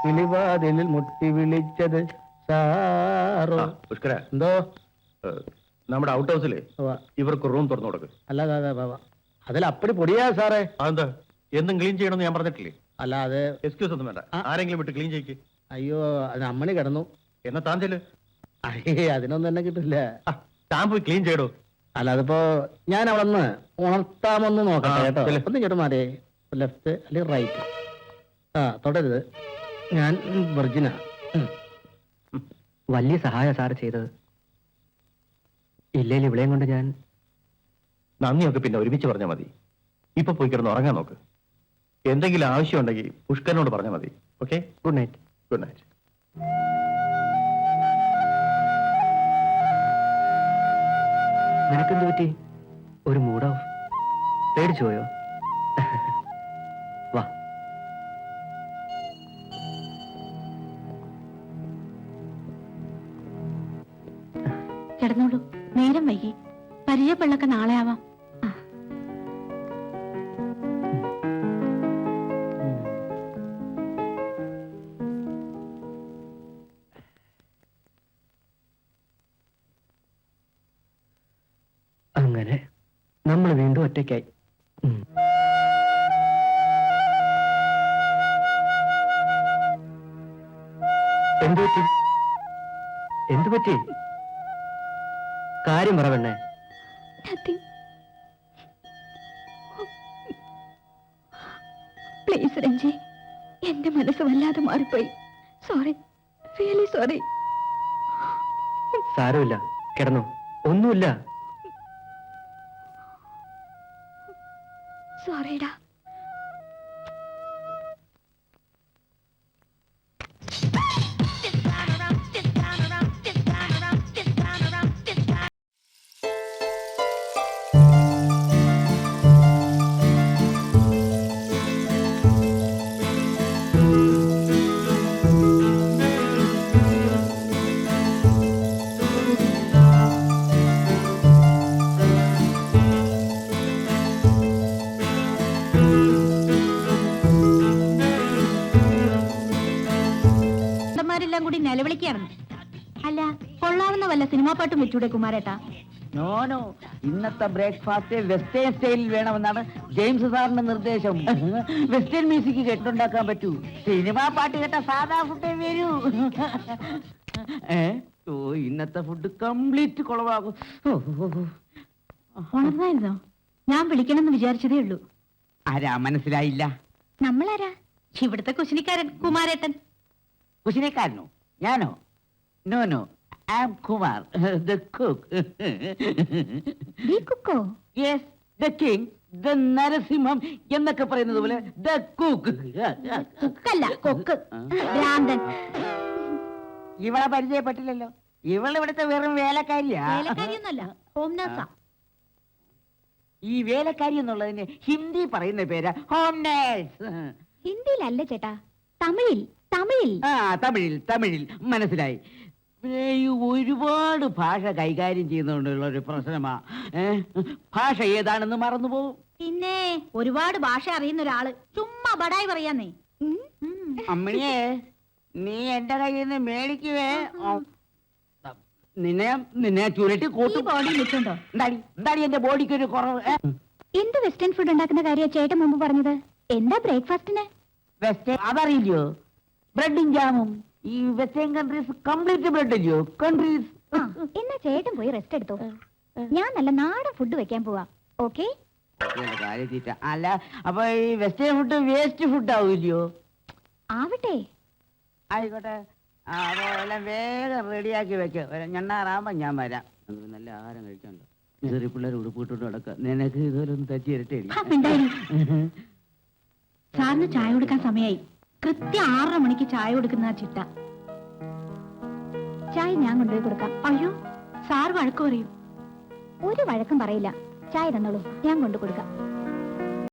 കിളിവാതിലിൽ മുട്ടി വിളിച്ചത് സാറോ. പുഷ്കര, എന്തോ നമ്മുടെ ഔട്ട് ഹൗസില് ഇവർക്ക് റൂം തുറന്നു കൊടുക്ക്. അല്ല അതിൽ അപ്പടി പൊടിയാ സാറേ. അതെന്താ, എന്തും ക്ലീൻ ചെയ്യണമെന്ന് ഞാൻ പറഞ്ഞിട്ടില്ലേ? അല്ല അത് എക്സ്ക്യൂസ് ഒന്നും വേണ്ട, ആരെങ്കിലും വിട്ട് ക്ലീൻ ചെയ്യിക്ക്. അയ്യോ അത് അമ്മണി കിടന്നു. എന്നാ താൻ ചെല്ല്. അയ്യേ അതിനൊന്നും എന്നെ കിട്ടില്ല. താൻ പോയി ക്ലീൻ ചെയ്യടോ. അല്ല അതിപ്പോ ഞാൻ അവളൊന്ന് ഉണർത്താമെന്ന് നോക്കട്ടെ കേട്ടോ. ഒന്ന് ഇങ്ങോട്ട് മാറിയേ, ലെഫ്റ്റ് അല്ലെങ്കിൽ റൈറ്റ്. തൊടരുത്, ഞാൻ വെർജിനാ. വലിയ സഹായ സാറ് ചെയ്തത്. ഇല്ലേലും ഇവിടെയും കൊണ്ട് ഞാൻ നന്ദിയൊക്കെ പിന്നെ ഒരുമിച്ച് പറഞ്ഞാൽ മതി. ഇപ്പൊ പോയി കിടന്ന് ഉറങ്ങാൻ നോക്ക്. എന്തെങ്കിലും ആവശ്യമുണ്ടെങ്കിൽ പുഷ്കരനോട് പറഞ്ഞാൽ മതി. Okay, good night. Good night. നിനക്കെന്ത് പറ്റി? ഒരു മൂഡ് ഓഫ്? പേടിച്ചു പോയോ? വാ. കിടന്നോളൂ, നേരം വൈകി. പരിചയപ്പെടലൊക്കെ നാളെ ആവാം. അങ്ങനെ നമ്മൾ വീണ്ടും ഒറ്റയ്ക്കായി. എന്തുപറ്റി? എന്തുപറ്റി? കാര്യം പറ പെണ്ണേ. പ്ലീസ് രഞ്ജി, എന്റെ മനസ്സ് വല്ലാതെ മാറിപ്പോയി. Sorry, really sorry. സാരമില്ല, കിടന്നു. ഒന്നുമില്ല. സോറിടാ. കൂടി നിലവിളിക്കാണ്. അല്ല, കൊള്ളാവുന്ന വല്ല സിനിമാ പാട്ടും വെച്ചൂടെ കുമാരേട്ടാ? നോനോ, ഇന്നത്തെ ബ്രേക്ക്ഫാസ്റ്റ് വെസ്റ്റേൺ സ്റ്റൈലിൽ വേണമെന്നാണ് ജെയിംസ് സാറിന്റെ നിർദ്ദേശം. വെസ്റ്റേൺ മ്യൂസിക് കേട്ടുണ്ടാക്കാൻ പറ്റൂ. സിനിമാ പാട്ട് കേട്ട സാധാ ഫുഡേ വരൂ. ഓ, ഇന്നത്തെ ഫുഡ് കംപ്ലീറ്റ് കുളവാകും. ഉണർന്നായിരുന്നോ? ഞാൻ വിളിക്കണമെന്ന് വിചാരിച്ചതേ ഉള്ളൂ. ആരാ മനസ്സിലായില്ല? നമ്മളാരാ? ഇവിടുത്തെ കുശിനിക്കാരൻ കുമാരേട്ടൻ. കുശിനിക്കാരനോ? ഞാനോ? No no, I am Kumar, the cook. കുക്കോ? Yes, the king, the Narasimham എന്നൊക്കെ പറയുന്നത് പോലെ ദ കുക്ക്. കുക്കല്ല, കൊക്ക്. ഭ്രാന്തൻ. ഇവളെ പരിചയപ്പെട്ടില്ലല്ലോ. ഇവളിവിടുത്തെ വെറും വേലക്കാരിയാ. വേലക്കാരിയൊന്നല്ല, ഹോം നേഴ്സാ. ഈ വേലക്കാരി എന്നുള്ളതിന് ഹിന്ദി പറയുന്ന പേരാ ഹോം നേഴ്സ്. ഹിന്ദിയിലല്ല ചേട്ടാ, തമിഴിൽ. തമിഴിൽ തമിഴിൽ മനസ്സിലായി. ഒരുപാട് ഭാഷ കൈകാര്യം ചെയ്യുന്നതുകൊണ്ടുള്ള ഒരു പ്രശ്നമാ. ഭാഷ ഏതാണെന്ന് മറന്നുപോകും. പിന്നെ ഒരുപാട് ഭാഷ അറിയുന്ന ഒരാള് ചുമ്മാ ബടായി പറയാന്നേ. അമ്മണിയെ, നീ എന്റെ കയ്യിൽ നിന്ന് മേടിക്കുവേ. നിന്നെ ചുരുട്ടി കൂട്ടി ബോഡി വെച്ചുണ്ടോ? എന്താടി എന്റെ ബോഡിക്ക് ഒരു കുറവ്? എന്ത് വെസ്റ്റേൺ ഫുഡ് ഉണ്ടാക്കുന്ന കാര്യം ചേട്ടൻ മുമ്പ് പറഞ്ഞത്? എന്താ ബ്രേക്ക്ഫാസ്റ്റിന്? വെസ്റ്റേൺ അതറിയില്ലയോ? ബ്രെഡും ജാമും. ഈ വെസ്റ്റേൺ കൺട്രീസ് കംപ്ലീറ്റ് ബ്രെഡ് അല്ലയോ കൺട്രീസ്. എന്നാ ചേട്ടൻ പോയി റെസ്റ്റ് എടുത്തോ. ഞാൻ നല്ല നാടൻ ഫുഡ് വെക്കാൻ പോവാ. ഓക്കെ? അല്ല, അപ്പൊ ഈ വെസ്റ്റേൺ ഫുഡ് വേസ്റ്റ് ഫുഡ് ആവില്ലയോ? ആവട്ടെ, ആയിക്കോട്ടെ. അപ്പൊ എല്ലാം വേഗം റെഡിയാക്കി വെക്കാം. ഞണ്ണാറാകുമ്പോ ഞാൻ വരാം. നമുക്ക് നല്ല ആഹാരം കഴിക്കാമല്ലോ. ചെറിയ പിള്ളേർ ഉടുപ്പിട്ടുണ്ട് നടക്കുക. നിനക്ക് ഇതുപോലെ ഒന്ന് തറ്റി ഇരട്ടേ. സാറിന് ചായ കൊടുക്കാൻ സമയമായി. കൃത്യം 6:30 മണിക്ക് ചായ കൊടുക്കുന്ന ചിട്ട. ചായ ഞാൻ കൊണ്ടുപോയി കൊടുക്കാം. അയ്യോ, സാർ വഴക്ക് പറയും. ഒരു വഴക്കും പറയില്ല. ചായ തന്നോളൂ, ഞാൻ കൊണ്ടു കൊടുക്കാം.